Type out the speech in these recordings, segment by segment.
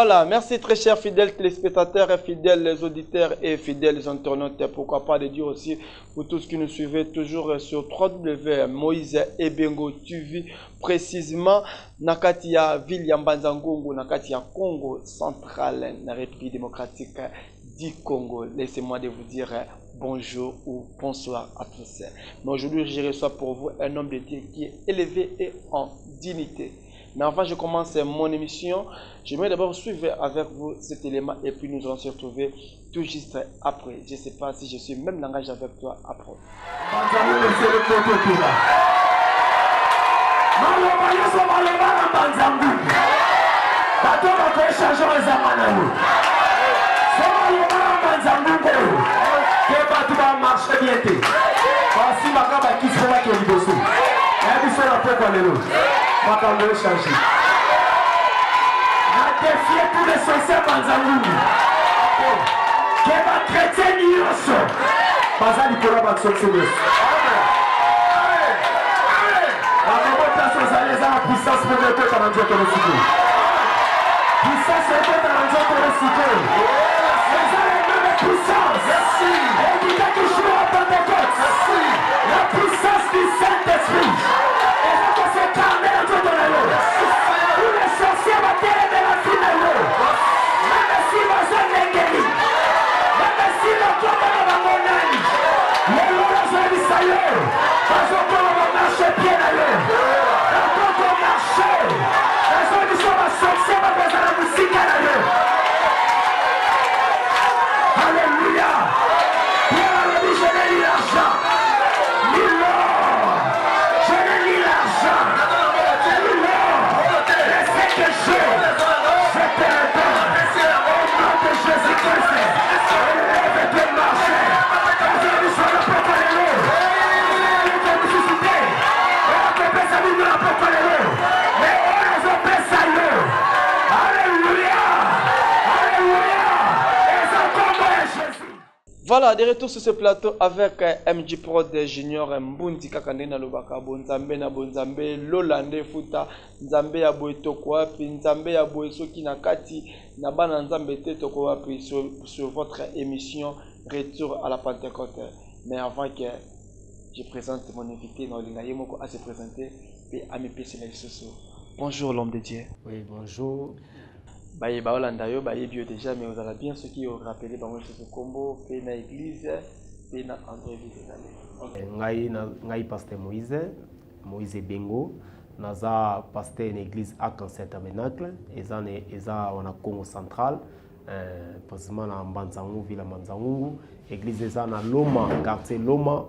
Voilà, merci très chers fidèles téléspectateurs, fidèles auditeurs et fidèles internautes. Pourquoi pas de dire aussi pour tous qui nous suivez toujours sur Moïse Ebengo TV, précisément Nakatia Ville Yambanzangongo, Nakatia Congo central, la République démocratique du Congo. Laissez-moi de vous dire bonjour ou bonsoir à tous. Mais aujourd'hui, je reçois pour vous un homme de Dieu qui est élevé et en dignité. Mais avant je commence mon émission, j'aimerais d'abord suivre avec vous cet élément et puis nous allons se retrouver tout juste après. Je ne sais pas si je suis même langage avec toi après. Makambo changer. Na défier tous les sorciers Banzangoum. Que va chrétien nyonso. Baza likolo ba sorciers. La bonne place aux alliés à la puissance pour le peuple dans Dieu que le cycle. Puissance pour le peuple dans Dieu que le cycle. Les alliés de puissance. Merci. Et dit que je suis à Pentecôte. Merci. La puissance du Saint-Esprit. Voilà, de retour sur ce plateau avec MJ Prod Junior Mbundi Kakandena Lobaka, Bonzambe na Bonzambe, Lolande Futa, Nzambe ya Boetoko wapi, Nzambe ya Boesoki na Kati, Nabana Nzambe Tetoko wapi sur votre émission Retour à la Pentecôte. Mais avant que je présente mon invité, Nolinga Yemoko à se présenter et à me sur les réseaux. Bonjour l'homme de Dieu. Oui, bonjour. Baye baolanda yo baye bio déjà mais vous allez bien ceux qui ont rappelé dans ce combo fait na église fait na André Ville. Ngai pasteur Moïse Bengo naza pasteur une église Arc-en-Ciel Tabernacle eza wana Congo central précisément na Mbanzangu ville Mbanzangu église eza na Loma quartier Loma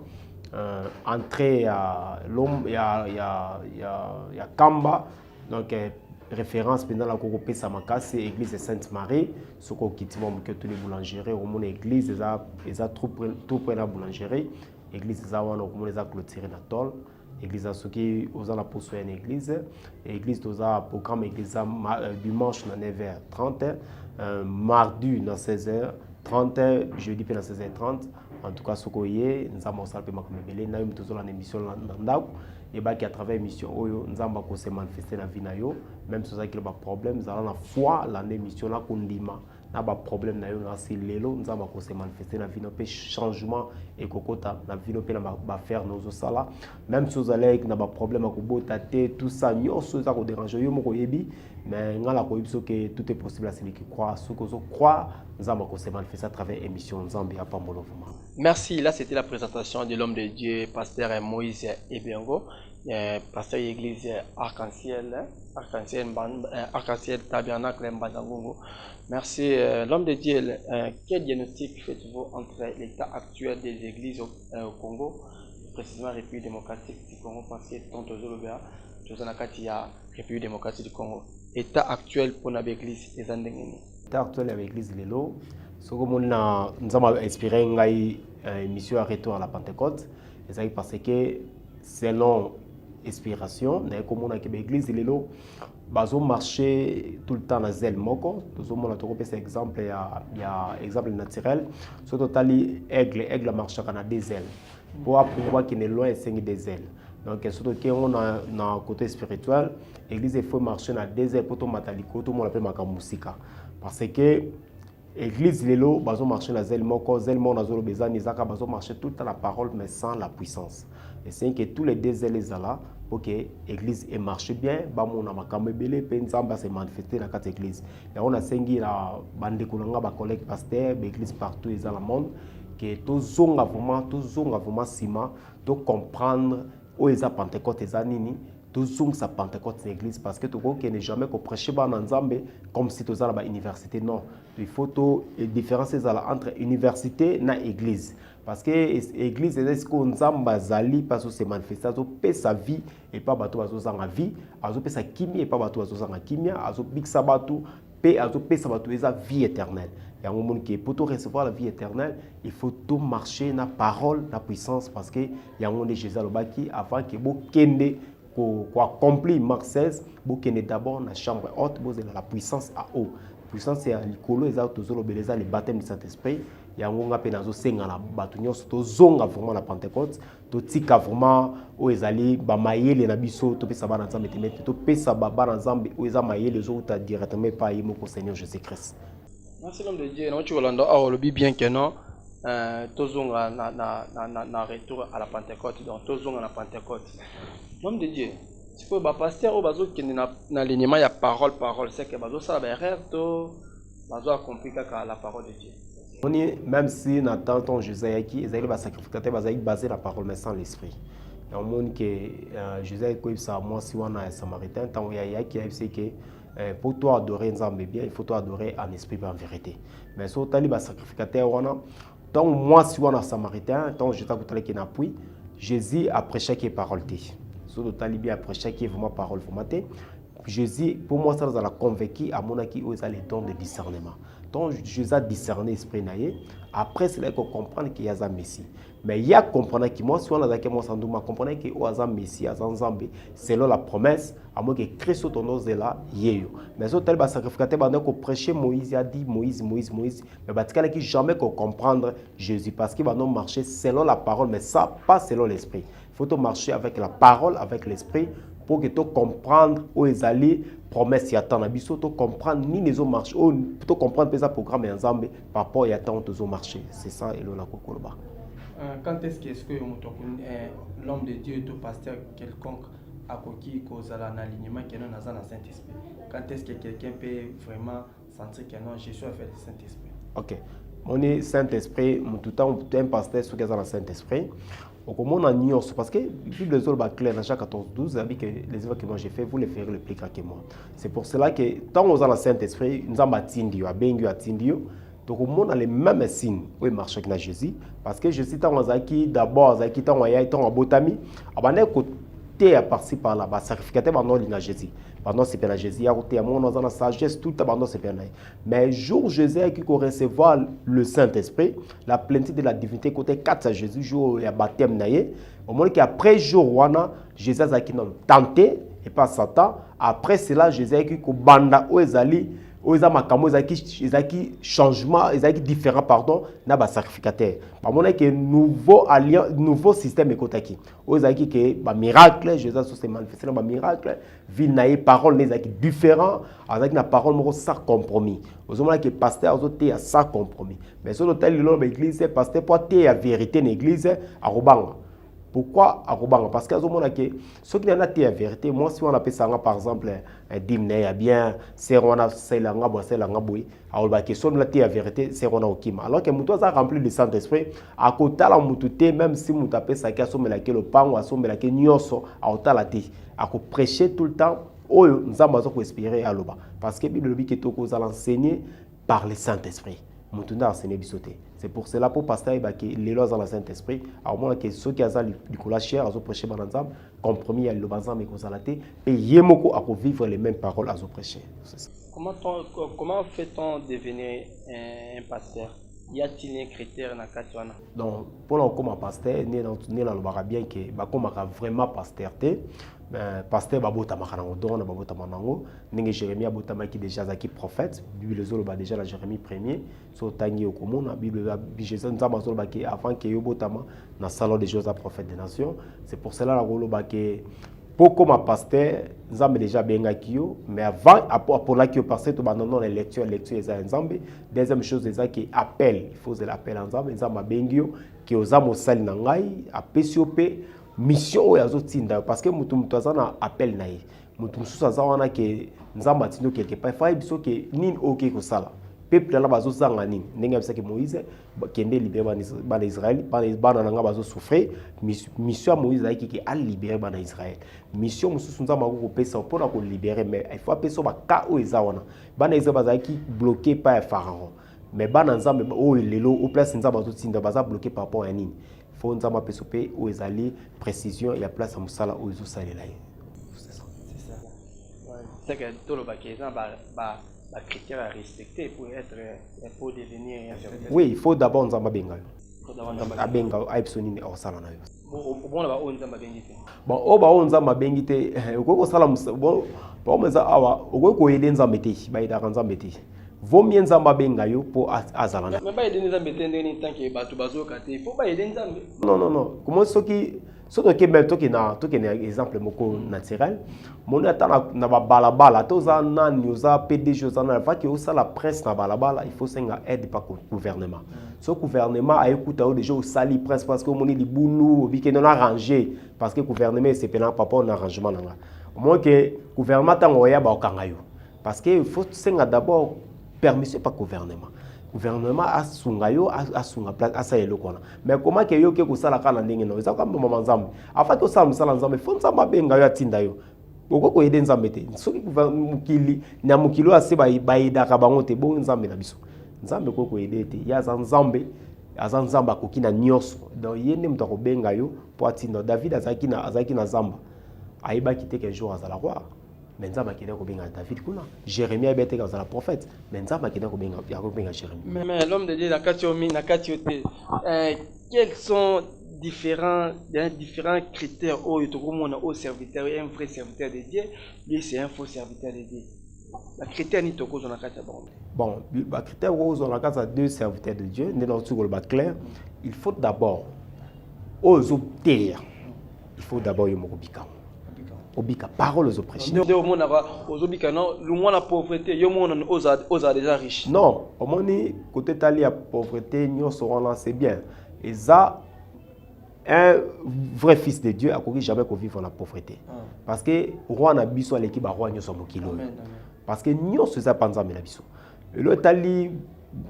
entrée à Loma ya Kamba donc référence pendant la Coropé Samakasi, église Sainte-Marie, ce qu'on quitte que tous les boulangeries, au monde église, ils ont tout près de la boulangerie, église ils ont les clôturé na tol, église à ceux qui ont la poursuite une église, église ils ont programme église dimanche à 9h30, mardi à 16h30, jeudi à 16h30, en tout cas ce qu'on y est, nous avons salpé ma comébélé, nous avons toujours l'émission dans et bah qui à travers l'émission nous avons se manifester la vie na yo même si ça qu'il y a problème nous allons la foi l'émission là qu'on dit na ba problème na yo na si lelo nous avons se manifester la vie na pe changement et kokota na vie no pe na ba faire nos sala même si vous allez na ba problème ko bota te tout ça nyonso ça ko déranger yo moko yebi mais ngala ko yebso que tout est possible à celui qui croit ce que croit nous avons se manifester à travers émission Nzambe ya pambolo vraiment. Merci, là c'était la présentation de l'homme de Dieu, pasteur Moïse Ebengo, pasteur de l'église Arc-en-Ciel Tabernacle Mbanzangongo. Merci, l'homme de Dieu, quel diagnostic faites-vous entre l'état actuel des églises au Congo, précisément la République démocratique du Congo, parce que Tonto Zolobea, Josonakati a République démocratique du Congo. État actuel pour l'église des Andengeni. L'état actuel avec l'église Lelo. Ce que nous avons inspiré une émission à retour à la Pentecôte, c'est parce que selon inspiration, nous avons l'église de l'élo, nous marché tout le temps dans zèle moko. Nous avons un exemple, il y a exemple naturel. Surtout aigle marche dans des ailes. Pour pouvoir qu'il est loin, c'est des ailes. Donc surtout qu'on a un côté spirituel, l'église il faut marcher dans des ailes pour tout mataliko, tout le monde appelle maka musika. parce que l'église lelo bazo marcher na zel moko na zolo bezani zaka bazo marcher tout à la parole mais sans la puissance. Et c'est que tous les deux ailes là pour que l'église marche bien, ba mona makambe belé pe nzamba se manifester na kat église. Ya on a sengi la bande kunanga ba collègue pasteur, l'église partout dans le monde que to zonga vraiment sima to comprendre où est la Pentecôte ezanini. Tout sa Pentecôte l'église parce que tout n'est jamais qu'on prêche dans Nzambe comme si tu à la université. Non, il faut différencier entre université et église parce que l'église est ce qu'on Nzamba zali parce que c'est manifesté azo pe sa vie et pas bateau azo zanga vie azo pe sa kimia et pas bateau azo zanga kimia azo biksa bateau pe azo pe sa bateau eza vie éternelle. Il y a un moment qui pour recevoir la vie éternelle, il faut tout marcher dans la parole, la puissance parce que il y a un moment de Jésus qui avant que vous kende pour accomplir Marc 16, vous avez d'abord la chambre haute, vous avez la puissance à eau. La puissance c'est à l'écolo, le baptême du Saint-Esprit. Il y a un peu de senga na batunyo, to zonga vraiment la Pentecôte, to tika vraiment où ezali ba mayele na biso, to pesa ba na nzambe temete, to pesa ba na nzambe où eza mayele les autres directement pas yimo ko Seigneur Jésus-Christ. Merci l'homme de Dieu. Non tu volando a le bien que non. Tozonga na retour à la Pentecôte, donc tozonga na Pentecôte. L'homme de Dieu, si vous êtes pasteur ou bazo qui na l'alignement il y a parole, c'est que bazo ça la erreur to bazo accomplir la parole de Dieu. On est même si dans temps Jésus qui Israël va sacrifier basé la parole mais sans l'esprit. Il y a un monde que Jésus quoi ça moi si on a un samaritain tant il y a qui c'est que pour toi adorer Nzambe bien, il faut toi adorer en esprit et en vérité. Mais si tu as sacrificateur tant moi si on a un samaritain tant Jésus a qui n'appuie Jésus a prêché qui parole té. Sur le talibé après chaque vraiment parole formatée. Jésus, pour moi, ça nous a convaincu à mon acquis où il y a les dons de discernement. Donc, Jésus a discerné l'esprit naïe. Après, c'est là qu'on comprend qu'il y a un Messie. Mais il y a comprendre que moi, si on a moi sans doute, comprendre qu'il y a un Messie, un Zambé, selon la promesse, à moi que Christ ton nom est là, yéyo. Mais ce tel sacrificateur, qu'on prêcher Moïse, a dit Moïse. Mais parce qu'il qui jamais qu'on comprendre Jésus, parce qu'il va nous marcher selon la parole, mais ça pas selon l'esprit. Il faut marcher avec la parole, avec l'esprit, pour que tu comprennes où ils allaient, promesse y attend, tu comprendre ni les autres marchés, pour comprendre que ça programme et ensemble par rapport à attendre aux marchés. C'est ça et là quand est-ce que l'homme de Dieu, tout pasteur quelconque a coquille cause à l'alignement qui est dans le Saint-Esprit? Quand est-ce que quelqu'un peut vraiment sentir que non, Jésus a fait le Saint-Esprit? Ok. On est Saint-Esprit, tout le temps, un pasteur qui est dans le Saint-Esprit. Au moment on ignore parce que la Bible est claire dans Jacques 14:12, dit que les œuvres que moi j'ai fait, vous les ferez le plus grand que moi. C'est pour cela que tant on a le Saint-Esprit, nous avons attendu, donc au monde a les mêmes signes où il marche avec Jésus, parce que Jésus tant on a qui d'abord tant on a tant abotami, abandonné côté à partir par là, sacrificateur pendant l'ina Jésus. Pendant c'est bien Jésus, il y a côté à mon dans la sagesse tout abandon c'est bien. Mais jour Jésus qui recevoir le Saint-Esprit, la plénitude de la divinité côté 4 Jésus jour il y a baptême naïe. Au moment qu'après jour wana Jésus a qui non tenté et pas Satan. Après cela Jésus a qui banda où ezali où ils ont qui changement, ils ont différent pardon, na ba sacrificateur. Ba mona que nouveau alliance, nouveau système écotaki. Où ils ont qui que ba miracle, Jésus se manifesté dans ba miracle, ville naïe parole les qui différent, avec na parole mo sans compromis. Aux hommes que pasteur aux autres sans compromis. Mais sur l'hôtel de l'église, pasteur pour té la vérité l'église à Robanga. Pourquoi à Robanga? Parce que ceux qui ont la vérité, moi si on appelle ça par exemple un dîme, bien, c'est on a la boui, alors que son la vérité, c'est on a okima. Alors que muto a rempli de Saint-Esprit, à côté la mututé, même si muto appelle ça qui a somme la que le pain ou a somme la que nyoso, à côté la té, à prêcher tout le temps, oh nous avons besoin d'espérer à l'oba. Parce que la Bible dit que tout vous allez enseigner par le Saint-Esprit. C'est pour cela pour pasteur que les lois dans le Saint-Esprit, à moins que ceux qui ont du collage à prêcher dans l'ensemble, compromis à l'ensemble et qu'on s'alaté, et yémoko à vivre les mêmes paroles à prêcher. Comment fait-on devenir un pasteur? Y a-t-il un critère dans le cas? Donc pour nous comme pasteur, nous allons bien que comme vraiment pasteur pasteur babota makanango dona babota manango ninge Jérémie abota qui déjà zaki prophète Bible zolo ba déjà la Jérémie premier so tangi okomona Bible Jésus nzamba zolo ba ki avant que yobotama na salon des Joseph prophète des nations. C'est pour cela la golo ba que Pour comme pasteur, nous avons déjà bien yo, mais avant, pour la qui pasteur, tu abandonnes les lectures les ensemble. Deuxième chose, c'est qui appelle, il faut l'appel ensemble, nous avons bien yo, qui aux âmes au sali nangai, à PCOP, mission ou yazo tinda, parce que mutum toazana appel naï, mutum sousa wana que nous avons bâti quelque part, il faut biso que nin ok ko sala. Peuple là bazo zanga nini, nenga bisa que Moïse, kende libérer bana Israël, bana nanga bazo souffrir, mission Moïse qui a libéré bana Israël. Mission mususu nzamba ko pesa pour la libérer, mais il faut peso ba ka o ezawana. Bana Israël bazaki bloqué par Pharaon. Mais bana nzamba o lelo au place nzamba bazo tinda baza bloqué par rapport à nini. Faut nzamba peso pe o ezali précision et la place à musala o ezo salela. C'est ça. C'est que tout le baquet la critère à respecter pour devenir un serviteur. Oui, il faut d'abord nzamba benga. Abenga aipsonini o sala na yo. Bon là on nzamba bengite. Bon o ba on nzamba bengite ko sala bon meza awa ko ko yele nzamba te ba ida nzamba te. Vaut mieux nzamba benga yo pour azalana. Mais ba yele nzamba te ndeni tant que batu bazoka te. Il faut ba yele nzamba. Non. Comment ce qui met un exemple naturel, mon état na balabala, tous en an, nous a PDG, nous a fait que ça la presse na balabala, il faut s'engager aide par gouvernement. Ce gouvernement a écouté déjà au sali presse parce que mon est libounou, bi non arrangé parce que gouvernement c'est pénal papa on arrangement là. Au moins que gouvernement tangoya ba kangayo parce que il faut s'engager d'abord permission par gouvernement. Gouvernement a sungayo a sunga place a sayelo kona mais comment que yo ke ko sala kana ndenge no ça comme maman nzambe afin que ça musala nzambe faut nzamba benga yo atinda yo oko ko yede nzambe te soki mukili na mukilo ase ba ida ka bango te bon nzambe na biso nzambe ko yede te ya za nzambe azanzamba ko kina nyonso donc yende mutako benga yo po atinda David azaki na zamba aiba kite que jour azala roi. Mais Nzamba qui est David kuna. Jérémie a été le prophète. Mais Nzamba qui est Jérémie. Mais l'homme de Dieu n'a qu'à quels sont différents critères où au serviteur un vrai serviteur de Dieu, lui c'est un faux serviteur de Dieu. La critère ni toko zona kata bon, le critère où on a deux serviteurs de Dieu, clair. Il faut d'abord aux obtenir. Il faut d'abord y mobika. Obika parole aux oppressions. Aux déjà riches. Non, au moins côté tali à pauvreté, nous serons c'est bien. Et ça, un vrai fils de Dieu a couru jamais qu'on vive dans la pauvreté. Parce que roi n'a biso à l'équipe à roi nous sommes kilo. Parce que nous sommes pas ensemble la biso. Le tali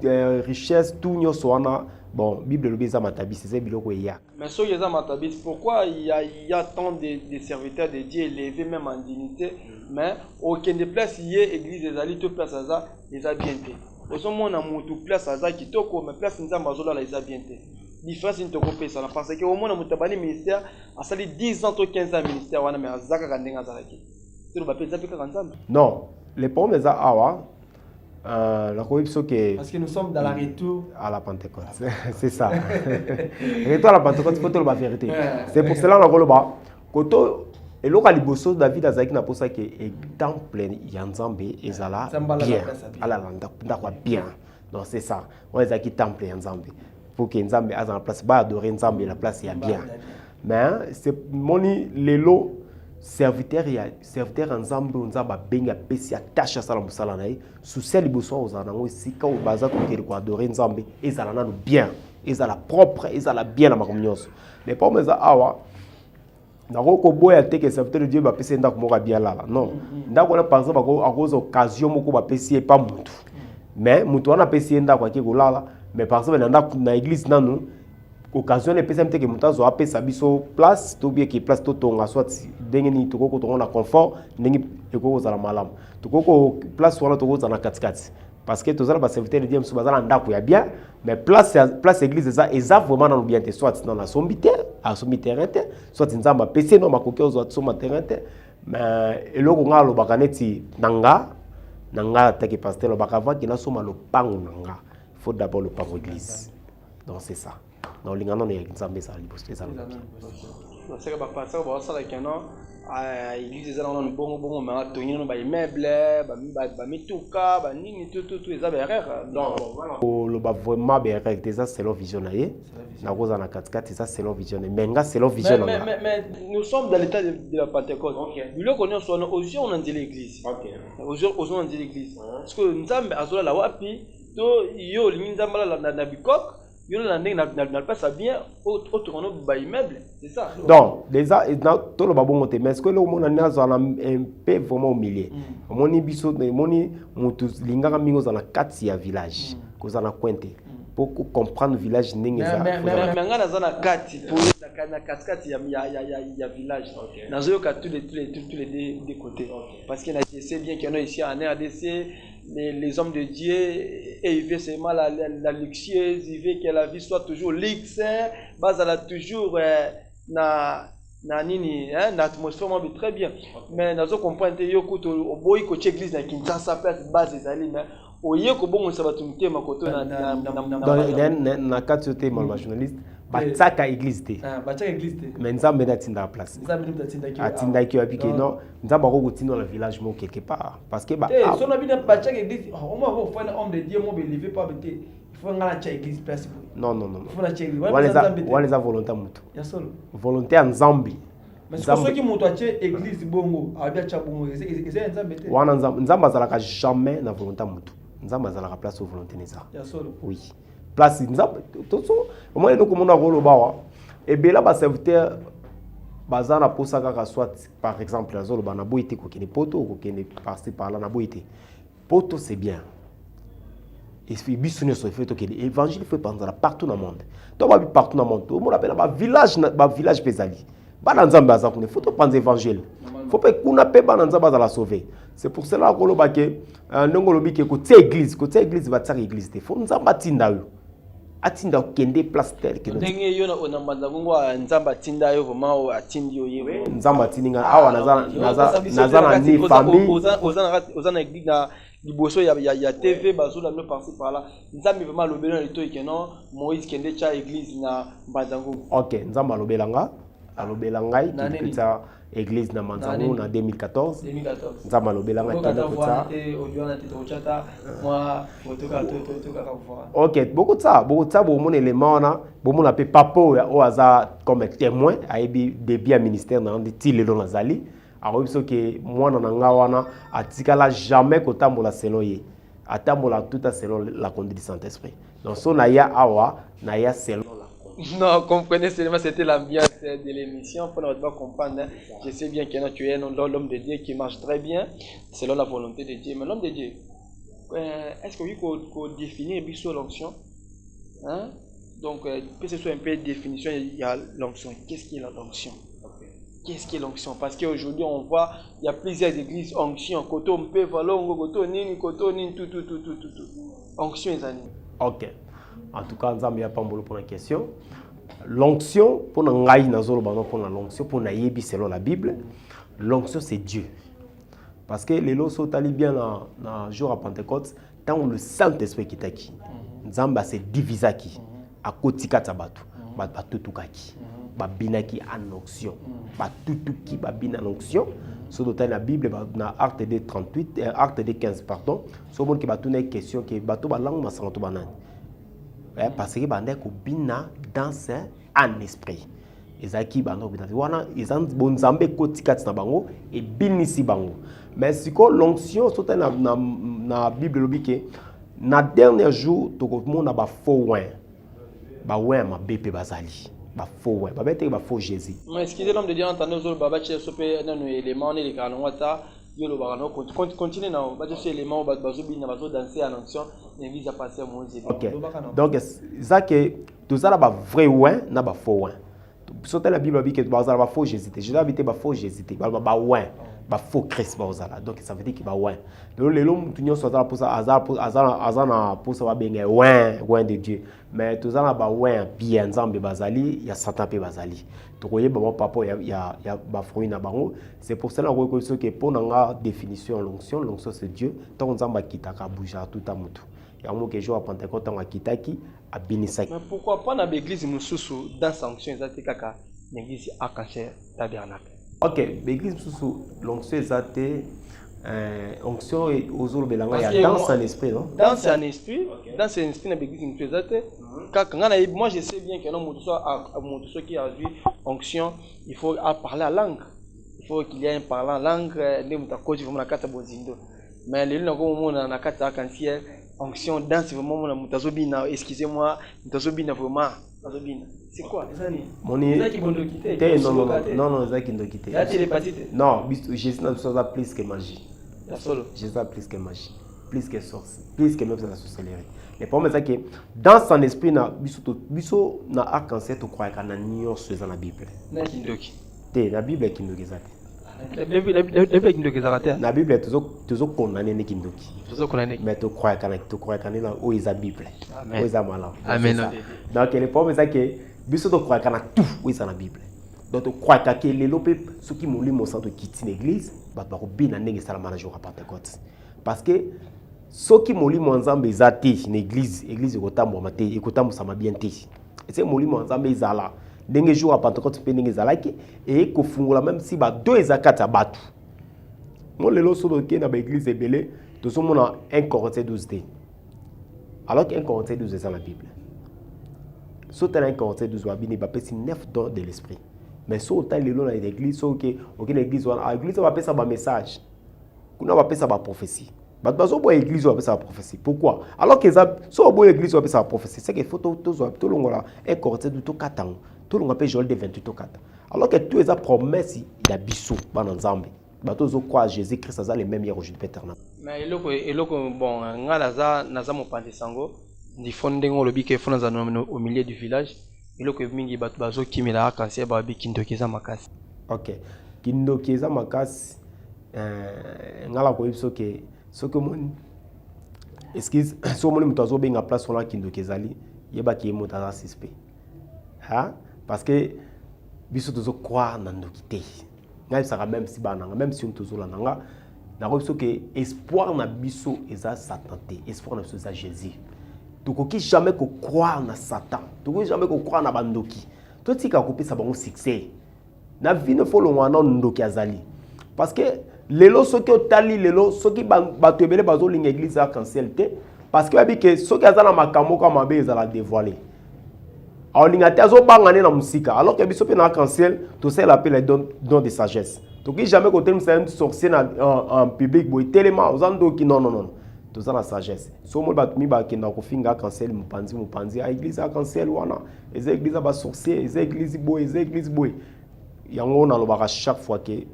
richesse tout nous sommes bon, Bible le beza matabis, c'est biloko ya. Mais sur les matabis, pourquoi il y a tant de serviteurs de Dieu élevés même en dignité, mais aucun de place y est église des alliés, toute place à ça, les a bien été. Au moins on a monté place à ça qui toko, mais place nous a mazola les a bien été. Différence in toko pesa parce que au moins on a monté bani ministère, à sali 10 ans ou 15 ans ministère, on a mais à zaka kandenga zalaki. C'est le baptême zapika ensemble. Non, les pommes les a awa. La corruption que parce que nous sommes dans la retour à la Pentecôte, c'est ça. Retour à la Pentecôte, faut la vérité. C'est pour cela qu'on le bat. Koto et local liboso David azaki na posa que temple yanzambe ezala bien. Ala landa kwa bien. Donc c'est ça. On ezaki temple yanzambe. Pour que nzambe a en place ba adorer nzambe la place ya bien. Mais c'est moni lelo serviteur ensemble nzamba benga pesi attache à salam sala naï sous celle liboso ozana ngo sika o baza ko kele ko adorer nzambe ezala na bien ezala propre ezala bien na makomnyos mais pas meza awa na ko boya te que serviteur de Dieu ba pesi ndako moko bien là non ndako na par exemple à cause occasion moko ba pesi pas mutu mais mutu wana pesi ndako ki ko lala mais par exemple na église nanu occasion les personnes que mutazo apé sabiso place to bien qui place to tonga soit dengeni to ko to na confort ndengi eko za la malam to ko place wala to za na katikati parce que to za ba serviteur de Dieu mso bazala ndako ya bien mais place église ça eza vraiment na bien te soit dans la sombitaire à sombitaire soit nzamba pc no makoki ozo tsoma terrain mais eloko ngalo bakaneti nanga take pasteur lo bakava ki na soma lo pango nanga il faut d'abord le pango église donc c'est ça. Non, les gens ne sont pas ça. C'est que pasteur va ça avec un église eza na bongo bongo ma tongi no ba immeuble ba mituka ba nini tout eza ba erreur. Donc le ba vraiment ba erreur déjà c'est leur vision na ye na koza na katikati ça c'est leur vision mais nga c'est leur vision na mais nous sommes dans l'état de la Pentecôte. Bilo connait son aujourd'hui on a dit l'église. Aujourd'hui on a dit l'église parce que nzambe azola la wapi to yo lingi nzamba la na bikok. N'a pas ça bien autour de immeuble, c'est ça. Donc, déjà, tout le babon mais est-ce que le monde a un peu vraiment au milieu? Mon ibiso, mon mutus lingara mingos dans la 4 village, cause na Pointe. Pour comprendre village n'engé ça. Mais ngana zana 4 pour la cascade ya village. Nazo ka tous les deux côtés. Parce qu'il a c'est bien qu'il y en a ici en RDC. Les hommes de Dieu, et ils veulent seulement la luxueuse, ils veulent que la vie soit toujours luxe, base à la toujours na nini, na atmosphère très bien. Mais nous comprenons que yo kuto oboyi ko église na Kinshasa place base ezali mais oye ko bongo ça va tumite makoto na katiote mal journaliste bataka église te bataka église te mais nzambe na tinda place atinda ki abiki non nzamba ko tinda dans le village mo quelque part parce que so na bina bataka église au moins faut faire homme de Dieu mo believe pas bete il faut ngala cha église place non faut na cha église wala za volonté mutu ya solo volonté en nzambi mais ce qui mutu cha église bongo abia cha bongo c'est nzambe te wana nzamba zalaka jamais na volonté mutu nzamba zalaka place au volonté neza ya solo oui place nzamba toso au moins donc mon rôle bawa et bela ba serviteur bazana posa kaka soit par exemple la zolo bana boité ko kene poto ko kene passer par là na boité poto c'est bien et puis bisune so fait que l'évangile fait partout dans le monde donc ba partout dans le monde on appelle ba village pesali bana nzamba za ko faut prendre évangile faut pas kuna pe bana nzamba za la sauver. C'est pour cela que l'on dit que côté église va être église. Il faut nous abattre. Atinda kende place tel que nous. Ndenge yo na onambanda ngo nzamba tinda yo vraiment atindi yo yewe. Nzamba tininga awa nazana ni famille. Ozana église na liboso ya TV bazola no parti par là. Nzambi vraiment lobela le to ikeno Moïse kende cha église na Mbandango. OK, nzamba lobelanga alobelangai qui ça église na Manzango na 2014. Nzamba lobelanga tanda kutsa. OK, beaucoup de ça bon élément na bon appelé papo au hasard comme témoin a début à ministère na nditi lelo nazali alors biso que moi na nga wana atikala jamais kotambola selon ye atambola tout à selon la conduite du Saint-Esprit donc so na ya awa na ya selon. Non, comprenez seulement c'était l'ambiance de l'émission pour ne pas comprendre. Je sais bien que tu es l'homme de Dieu qui marche très bien selon la volonté de Dieu. Mais l'homme de Dieu, est-ce que oui qu'on définit un peu sur l'onction? Hein? Donc, que ce soit un peu de définition, il y a l'onction. Qu'est-ce qui est l'onction? Qu'est-ce qui est l'onction? Parce qu'aujourd'hui, on voit, il y a plusieurs églises, onction, koto mpe, valongo, koto nini, tout. Onction est année. Ok. En tout cas, Nzambe a pas pour la question. L'onction, pour ngai nazolo pour l'onction, pour naïbi selon la Bible, l'onction c'est Dieu. Parce que les lots sont allés bien dans jour à Pentecôte, tant le Saint-Esprit qui est qui. Nzambe c'est divisé qui. À côté tabatu, batu tukaki, babinaki en onction, batu tuki babina en onction. Sur la Bible, dans Acte de 38, Acte de 15 pardon, sur le qui batu une question qui batu balang masanto banane. Parce que bande ko bina dans un esprit ezaki bando bitati wana ezan bonzambe kotikati na bango et binisi bango mais siko l'onction sote na Bible lobike na dernier jour to ko mona ba faux win ma bépé bazali ba faux win ba bete ba faux Jésus. Mais est-ce que l'homme de Dieu entend aux baba che sope na no élément les kanwata yolo bagano continue na ba ce élément ba bazobi na bazo danser en onction invite à passer Moïse. OK. Donc ça que tout ça là ba vrai win na ba faux win. Sauter la Bible dit que bazala ba faux Jésus. Je dois éviter ba faux Jésus. Ba win, ba faux Christ bazala. Donc ça veut dire qu'il ba win. Donc les hommes tunyo soit pour ça azana pour ça ba benga win de Dieu. Mais tout ça là ba win bien nzambe bazali, ya Satan pe bazali. To koye ba papa ya ba fruit na bango. C'est pour cela que pour nga définition l'onction c'est Dieu. Tant nzamba kitaka bouger tout à mutu. Ya mo que jour à Pentecôte en kitaki a binisaki. Mais pourquoi pas dans l'église mususu dans sanction exacte kaka l'église Arc-en-Ciel Tabernacle? Ok, l'église sous l'onction exacte, onction et aux belanga il y a danse en esprit, non? Danse en esprit, danse en esprit dans l'église exacte. Moi je sais bien que non qui a vu onction, il faut parler la langue. Il faut qu'il y ait un parlant langue, ne mutako tu vraiment kata bozindo. Mais les gens comme on a kata kantiel, onction danse vraiment mon mutazobina, excusez-moi, mutazobina vraiment, mutazobina. C'est quoi? Moni. Non, Zaki ndo quitté. La télépathie. Non, Jésus n'a pas plus que magie. Jésus a plus que magie, plus que sorcier, plus que même la sorcellerie. Mais pour moi c'est que dans son esprit na biso na arc-en-ciel to croire kana nion sur la Bible. Na kindoki. La Bible est kindoki zate. La Bible kindoki zate. La Bible est toujours condamné ne kindoki. Toujours condamné. Mais to croire kana na o isa Bible. Amen. O isa mala. Amen. Donc le problème c'est que biso to croire kana tout o isa na Bible. Donc to croire que les lopé ceux qui m'ont mon centre quitter l'église, ba ba ko bina ndenge sala manager à Pentecôte. Parce que ceux qui m'ont mon nzambe ezate l'église, église ekotambo mate, ekotambo sama bien te. Et c'est moli mon nzambe ezala. Ndenge jour à Pentecôte pe ndenge ezalaki et ko fungola même si ba deux ezakata batu. Mon lelo so doké na ba église ebele, to so mona 1 Corinthiens 12. Alors que 1 Corinthiens 12 c'est dans la Bible. Sauter 1 Corinthiens 12 va bini ba pesi 9 dons de l'esprit. Mais si on taille dans l'église, ok, l'église va passer un message. On va passer une prophétie. Mais si on l'église va passer une prophétie. Pourquoi? Alors que si on l'église va passer une prophétie, c'est qu'il faut tout le monde un Corinthiens de tout 4 ans. Tout le monde peut Joël de 28 4 ans. Alors que tout est promesse, il y a bissou dans l'ensemble. Tous croient Jésus-Christ a les mêmes hier aujourd'hui éternel. Mais bon, naza mo pande sango, di fonde ngo lobi ke fona au milieu du village. Il y a mingi batu bazo kimila kanse babi kindokeza makasi. Ok. Kindokeza makasi ngala ko ibso ke soko moni. Excuse, so moni mutazo benga place on la kindokezali, yeba ki mutaza suspect. Ha? Parce que biso tozo croire na ndokité. Ngai saka même si bananga, même si on tozo la nanga, na ko ibso ke espoir na biso eza satanté, espoir na biso eza Jésus. Tu ne jamais croire na Satan. Tu ne jamais croire na bandoki. Tu tika couper ça bon succès. Na vie ne faut le wana ndoki azali. Parce que lelo soki otali lelo soki bato ebele bazo linga église a cancelté parce que abi que soki azana makambo ka mabe ezala dévoiler. Alors linga te azo bangane na musika alors que biso pe na cancel to c'est l'appel les dons de sagesse. Tu ne jamais côté un sorcier en public boy tellement ozandoki non. Tout ça la sagesse. Si on bat mi ba kenda ko finga cancel mupanzi a église a cancel wana. Les églises ba sorcier, les églises boy. Yango na lobaka chaque fois que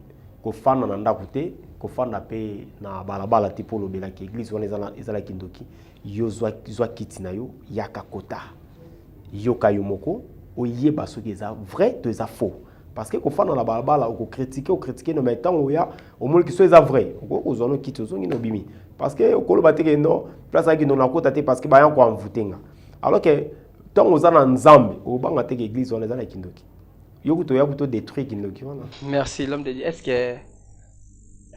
ko fana na ndakuté, ko fana pe na balabala tipo lobela ki église wana ezala kindoki. Yo zwa kiti na yo yaka kota. Yo kayomoko oyeba soki eza vrai to eza faux. Parce que ko fana na balabala ko critiquer no mais tant oya au moins que soit vrai. Ko zono kiti ozongi no bimi. Parce que kolo bateke non place aki non na kota te parce que ba yan ko envoûtenga. Alors que tant ozana nzambe o banga te église on ezala kindoki. Yo kuto ya kuto détruire kindoki wana. Merci l'homme de Dieu. Est-ce que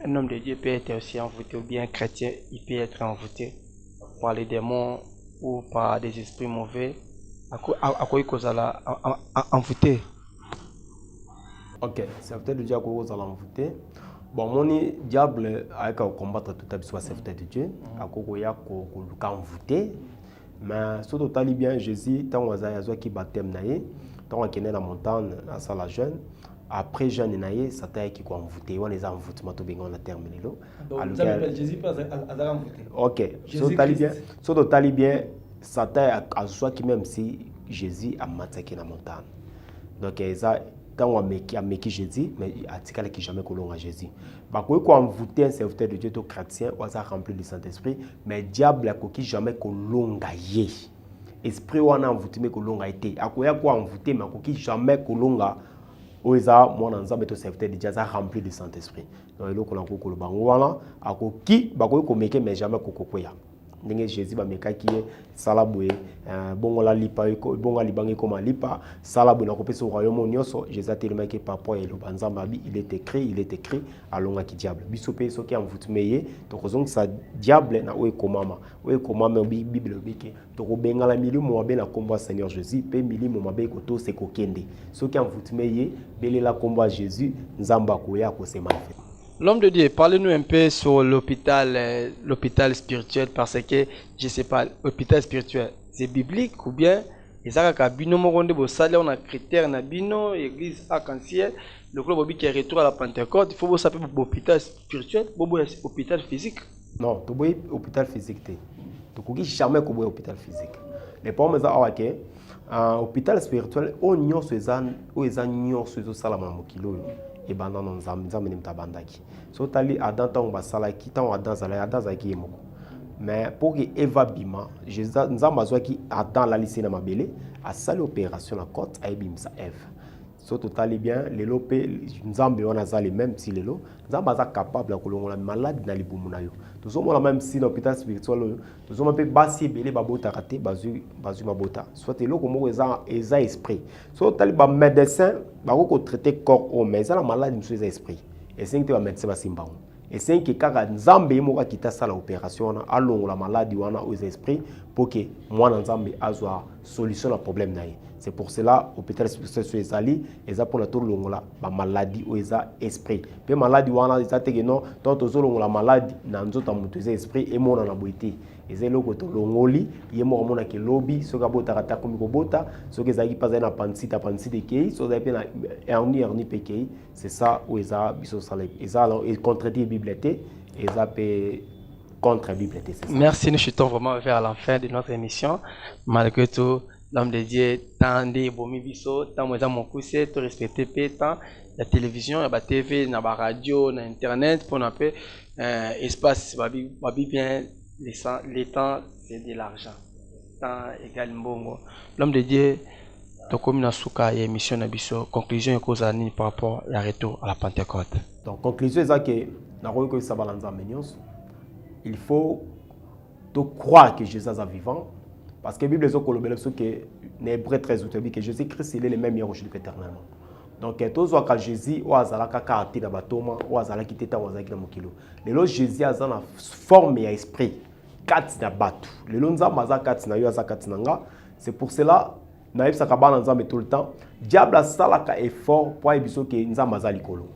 un homme de Dieu peut être aussi envoûté ou bien un chrétien il peut être envoûté par les démons ou par des esprits mauvais? À quoi il cause la envoûté? Ok, c'est peut-être le diable qui va envoûter. Bon, mon diable a combattre tout à l'heure serviteur de Dieu, a envoûté. Mais surtout bien Jésus, tant que Zayazo qui baptême naïe, tant qu'il est dans la montagne, à ça la jeune, après jeune naïe, ça t'a qui envoûté, on les a envoûtements tout bien on a terminé là. Donc Jésus peut avoir envoûté. Ok, surtout bien, ça t'a à soi qui même si Jésus a massacré la montagne. Donc ça quand on a méki Jésus, mais il a qui jamais colon à Jésus. Bah quoi qu'on envoûté un serviteur de Dieu tout chrétien, on a rempli du Saint-Esprit, mais diable a qui jamais colon gaillé. Esprit on a envoûté mais colon a été. À quoi envoûté mais qui jamais colon a oza mon ensemble tout serviteur de Dieu a rempli du Saint-Esprit. Donc il faut qu'on a colon bango wana à qui bah quoi qu'on méki mais jamais kokoya. ndenge Jésus ba mekaki salabwe bongo la lipa bongo libangi comme lipa salabwe na kopesa royaume nyonso Jésus tellement que papa et le banzamba il est écrit alonga ki diable biso pe so ki amvutumeye to kozong sa diable na oe komama bible bike to ko bengala milimo mabe na kombo Seigneur Jésus pe milimo mabe ko to se ko kende so ki amvutumeye belela kombo Jésus nzamba ko ya ko se manifeste. L'homme de Dieu, parlez-nous un peu sur l'hôpital spirituel, parce que, je ne sais pas, l'hôpital spirituel, c'est biblique ou bien, ils ont un bino, on a critère, on a bino, église arc-en-ciel, le club qui est retour à la Pentecôte, il faut vous savoir l'hôpital spirituel, l'hôpital physique. Non, tu vois l'hôpital physique. Tu ne jamais l'hôpital physique. Les pommes, c'est l'hôpital spirituel, on y a ce salamamo kilo. Et bandana nzambe ni mtabandaki so tali Adam ta on basalaki ta on Adam zalaki yemoko mais pour que Eva bima nzambe azwaki Adam la lycée na mabele a sali opération la côte a ebimisa Eve so totali bien lelo pe nzambe wana zali même si lelo nzambe aza capable de kolongola malade na libumu na yo tozomona même si l'hôpital spirituel tozomona pe basi belé babota raté bazu mabota soit eloko moko eza esprit so tali ba médecin bako traiter corps homme mais ça la maladie monsieur eza esprit et c'est que ba médecin basimba et c'est que kaka nzambe moko kita sala opération na alongola maladie wana aux esprits pour que moi nzambe azwa solution na problème na ye. C'est pour cela l'hôpital spirituel sur les alliés et ça pour la tour longola ba maladie ou eza esprit pe maladie wana eza te que non tant to longola maladie na nzota mutu eza esprit et mona na boité et c'est loko to longoli ye mo mona ke lobby soka bota kata komi ko bota soka ezaki pas na pansite kei so za pe na erni pekei c'est ça où eza biso sala eza et contredire bibliothèque et ça pe contre bibliothèque. Merci, nous chutons vraiment vers la fin de notre émission malgré tout. L'homme de Dieu, tant de bomi biso, tant moi mon cousin, tout respecter peu tant la télévision, la TV, la radio, l'internet pour nous espace, babi bien les temps c'est de l'argent, temps égal mbongo. L'homme de Dieu, to comme na suka et émission na biso, conclusion et cause ani par rapport à retour à la Pentecôte. Donc conclusion c'est que na ko ça balanza menyos, il faut te croire que Jésus est vivant. Parce que la Bible dit que l'Hébreu 13 que Jésus-Christ il est le même hier aujourd'hui éternellement. Donc tous vois que Jésus ou azalaka karté na batoma ou azalaki teta ou azalaki na mokilo. Lelo Jésus a na forme ya esprit kati na batu. Lelo nzamba za kati na yo za kati na nga. C'est pour cela na yebisa ka bana nzambe tout le temps. Diable a salaka effort pour ebiso que nzamba za likolo.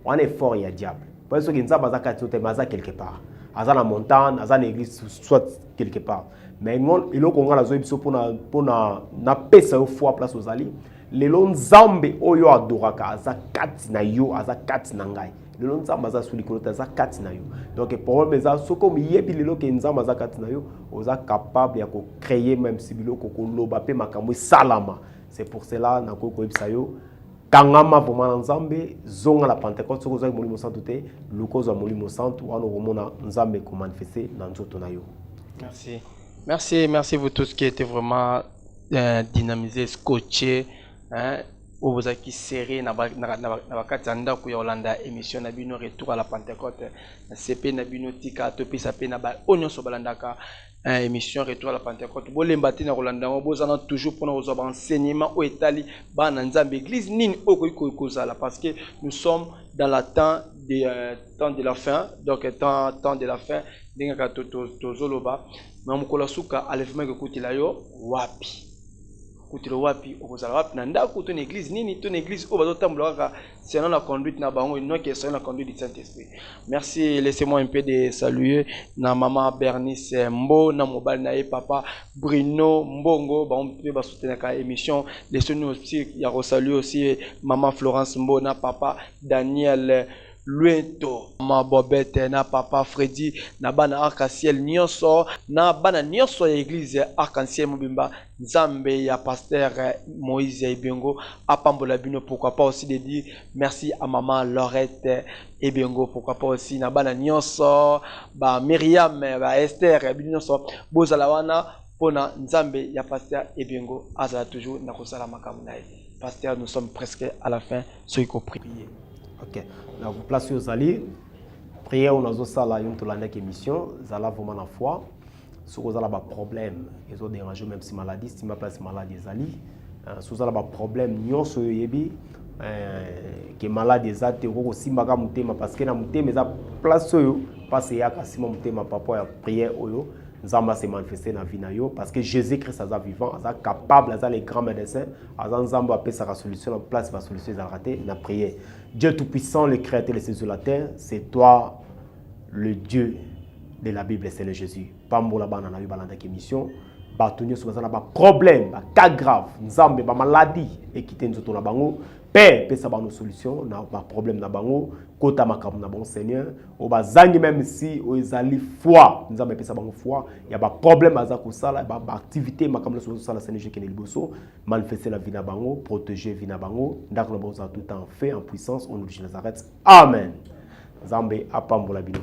On effort ya diable. Pour eso que nzamba za kati te maza quelque part. Aza na montagne, aza na église soit quelque part. Mais il y a des gens pour na pesa yo foi place aux alliés. Les nzambe oyo adoraka aza kati na yo aza kati na ngai. Les nzambe aza suli kolota aza kati na yo. Donc problème eza soko mi yebi lelo ke nzambe aza kati na yo, oza capable ya ko créer même si biloko ko loba pe makambo salama. C'est pour cela na ko yebisa yo kangama vraiment nzambe zonga la Pentecôte soko za molimo santo te, luko za molimo santo wana romona nzambe ko manifester na nzoto na yo. Merci. Merci vous tous qui étaient vraiment dynamisés, scotchés, où vous avez serré na bakatanda ku Yolanda émission na bino retour à la Pentecôte, CP na bino tika topi sapé na ba onyo so balandaka émission retour à la Pentecôte. Bolembati na Rolanda bozana toujours pour nos enseignements au etali ba na nzambe église nini oko kozala parce que nous sommes dans la temps de la fin, donc temps de la fin dinga tozoloba na mukolo suka alevement ke kutila yo wapi kutilo wapi okozala wapi na ndako to église nini to église o bazotambola selon la conduite na bango non que selon la conduite du Saint-Esprit. Merci, laissez-moi un peu de saluer na maman Bernice Mbo na mobile na papa Bruno Mbongo ba on peut ba soutenir ka émission. Laissez-nous aussi ya saluer aussi maman Florence Mbo na papa Daniel Luento, ma Bobette, na papa Freddy, na bana arc-en-ciel nyonso, na bana nyonso ya église arc-en-ciel mobimba, Nzambe ya pasteur Moïse Ebengo, apambola bino, pourquoi pas aussi de dire merci à maman Laurette Ebengo, pourquoi pas aussi na bana nyonso, ba Myriam, ba Esther, nyonso, bozala wana pona Nzambe ya pasteur Ebengo, azala toujours na kosala makambo na ye. Pasteur, nous sommes presque à la fin, ceux qui ont prié. Ok, donc vous placez aux alliés, prière on a ça là une émission, zala vraiment la foi. si vous avez des problèmes, ils ont dérangé même si maladie, si ma place maladie zali, si vous avez des problèmes, nous sommes que malade des athées aussi maga mutema parce que na mutema za place yo parce ya kasima mutema papa ya prière oyo nzamba se manifester na vie na yo parce que Jésus Christ aza vivant aza capable aza les grands médecins aza nzamba apesa la solution la place va solution za rater na prière. Dieu tout puissant le créateur des cieux et la terre, c'est toi le Dieu de la Bible, c'est le Jésus. Pambola bana na yo balanda ki mission batonyo so bazana ba problème ba cas grave nzambe ba maladie et quitter nzoto na bango Père, pesa ba nos solutions na ba problème na bango kota makambo na bon Seigneur o bazangi même si o ezali foi nzambe pesa bango foi ya ba problème aza ko sala ba activité makambo so sala Seigneur Jésus kene liboso manifester la vie na bango protéger vie na bango ndako na bango tout en fait en puissance au nom de Nazareth. Amen. Nzambe apambola bino.